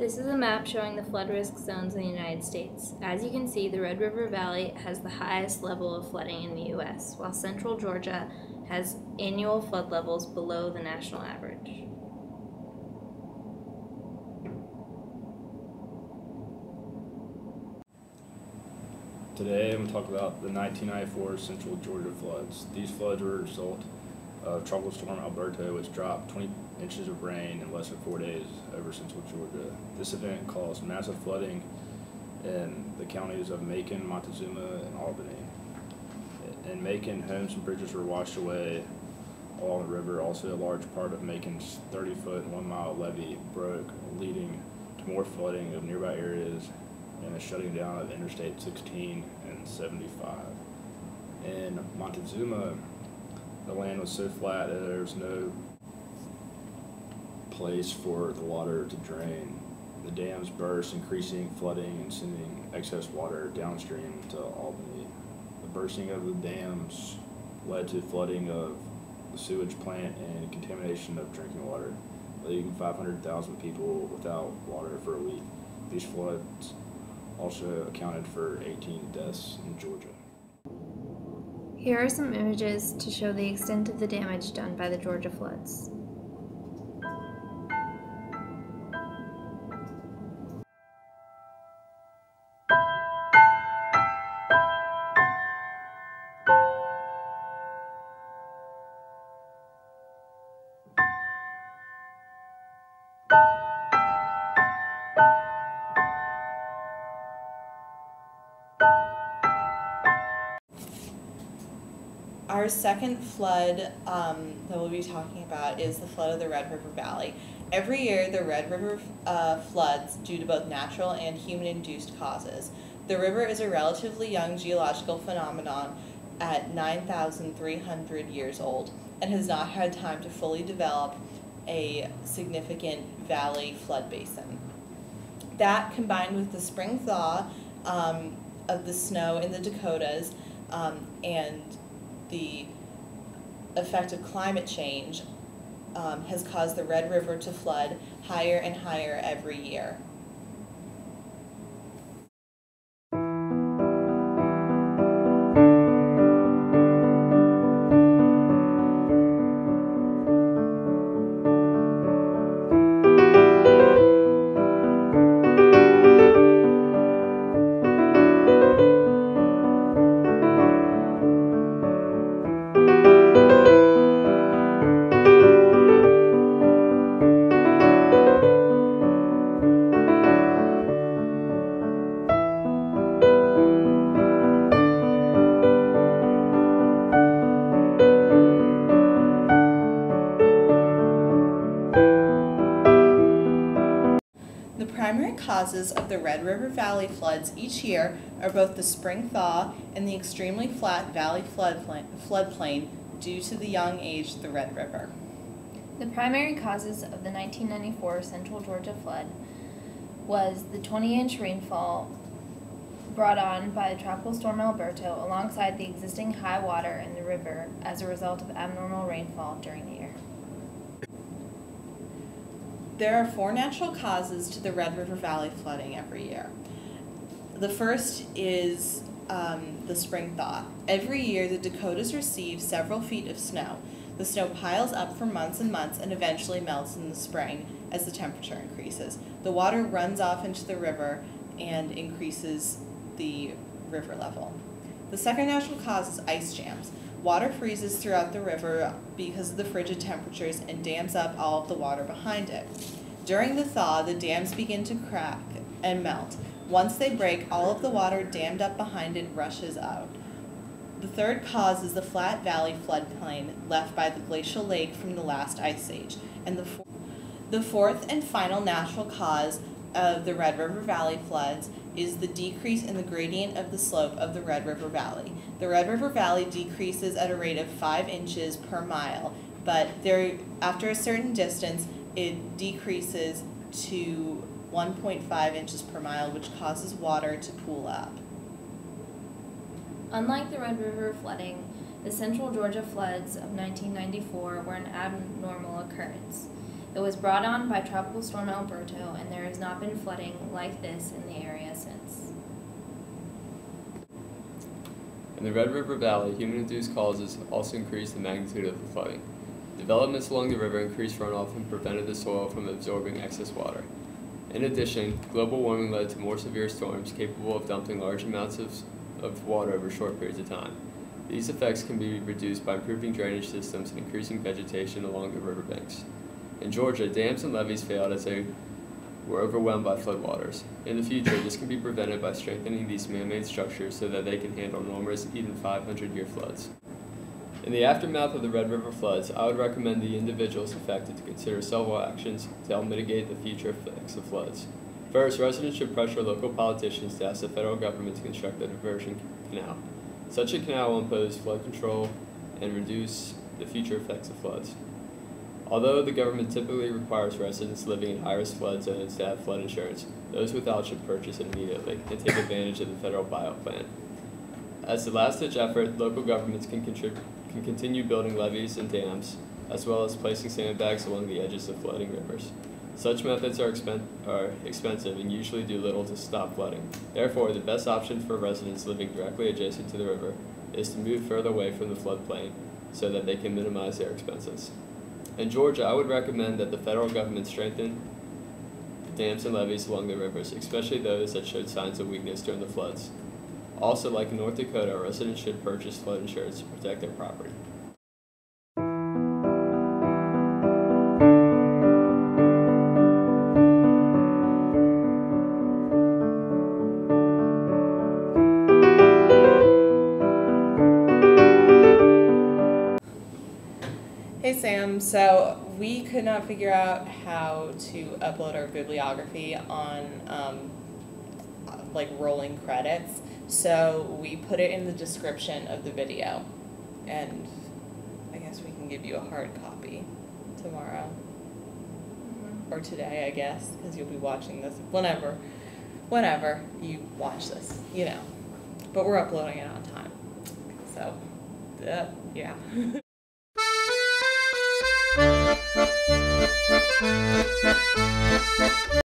This is a map showing the flood risk zones in the United States. As you can see, the Red River Valley has the highest level of flooding in the U.S., while central Georgia has annual flood levels below the national average. Today I'm going to talk about the 1994 central Georgia floods. These floods were a result of Tropical Storm Alberto, which dropped 20 inches of rain in less than 4 days over central Georgia. This event caused massive flooding in the counties of Macon, Montezuma, and Albany. In Macon, homes and bridges were washed away along the river. Also, a large part of Macon's 30-foot, 1-mile levee broke, leading to more flooding of nearby areas and a shutting down of Interstate 16 and 75. In Montezuma, the land was so flat that there was no place for the water to drain. The dams burst, increasing flooding and sending excess water downstream to Albany. The bursting of the dams led to flooding of the sewage plant and contamination of drinking water, leaving 500,000 people without water for a week. These floods also accounted for 18 deaths in Georgia. Here are some images to show the extent of the damage done by the Georgia floods. Our second flood that we'll be talking about is the flood of the Red River Valley. Every year, the Red River floods due to both natural and human-induced causes. The river is a relatively young geological phenomenon at 9,300 years old and has not had time to fully develop a significant valley flood basin. That, combined with the spring thaw of the snow in the Dakotas and the effect of climate change has caused the Red River to flood higher and higher every year. The primary causes of the Red River Valley floods each year are both the spring thaw and the extremely flat valley floodplain due to the young age of the Red River. The primary causes of the 1994 central Georgia flood was the 20-inch rainfall brought on by the Tropical Storm Alberto alongside the existing high water in the river as a result of abnormal rainfall during the year. There are 4 natural causes to the Red River Valley flooding every year. The first is the spring thaw. Every year, the Dakotas receive several feet of snow. The snow piles up for months and months and eventually melts in the spring as the temperature increases. The water runs off into the river and increases the river level. The second natural cause is ice jams. Water freezes throughout the river because of the frigid temperatures and dams up all of the water behind it. During the thaw, the dams begin to crack and melt. Once they break, all of the water dammed up behind it rushes out. The third cause is the flat valley floodplain left by the glacial lake from the last ice age. And the fourth and final natural cause of the Red River Valley floods is the decrease in the gradient of the slope of the Red River Valley. The Red River Valley decreases at a rate of 5 inches per mile, but after a certain distance, it decreases to 1.5 inches per mile, which causes water to pool up. Unlike the Red River flooding, the central Georgia floods of 1994 were an abnormal occurrence. It was brought on by Tropical Storm Alberto, and there has not been flooding like this in the area since. In the Red River Valley, human-induced causes also increased the magnitude of the flooding. Developments along the river increased runoff and prevented the soil from absorbing excess water. In addition, global warming led to more severe storms capable of dumping large amounts of water over short periods of time. These effects can be reduced by improving drainage systems and increasing vegetation along the riverbanks. In Georgia, dams and levees failed as they were overwhelmed by floodwaters. In the future, this can be prevented by strengthening these man-made structures so that they can handle enormous, even 500-year floods. In the aftermath of the Red River floods, I would recommend the individuals affected to consider several actions to help mitigate the future effects of floods. First, residents should pressure local politicians to ask the federal government to construct a diversion canal. Such a canal will impose flood control and reduce the future effects of floods. Although the government typically requires residents living in high-risk flood zones to have flood insurance, those without should purchase it immediately and take advantage of the federal buyout plan. As the last-ditch effort, local governments can continue building levees and dams, as well as placing sandbags along the edges of flooding rivers. Such methods are expensive and usually do little to stop flooding. Therefore, the best option for residents living directly adjacent to the river is to move further away from the floodplain so that they can minimize their expenses. In Georgia, I would recommend that the federal government strengthen dams and levees along the rivers, especially those that showed signs of weakness during the floods. Also, like in North Dakota, residents should purchase flood insurance to protect their property. Hey Sam, so we could not figure out how to upload our bibliography on like rolling credits, so we put it in the description of the video, and I guess we can give you a hard copy tomorrow or today, I guess, because you'll be watching this whenever you watch this, you know, but we're uploading it on time, so yeah.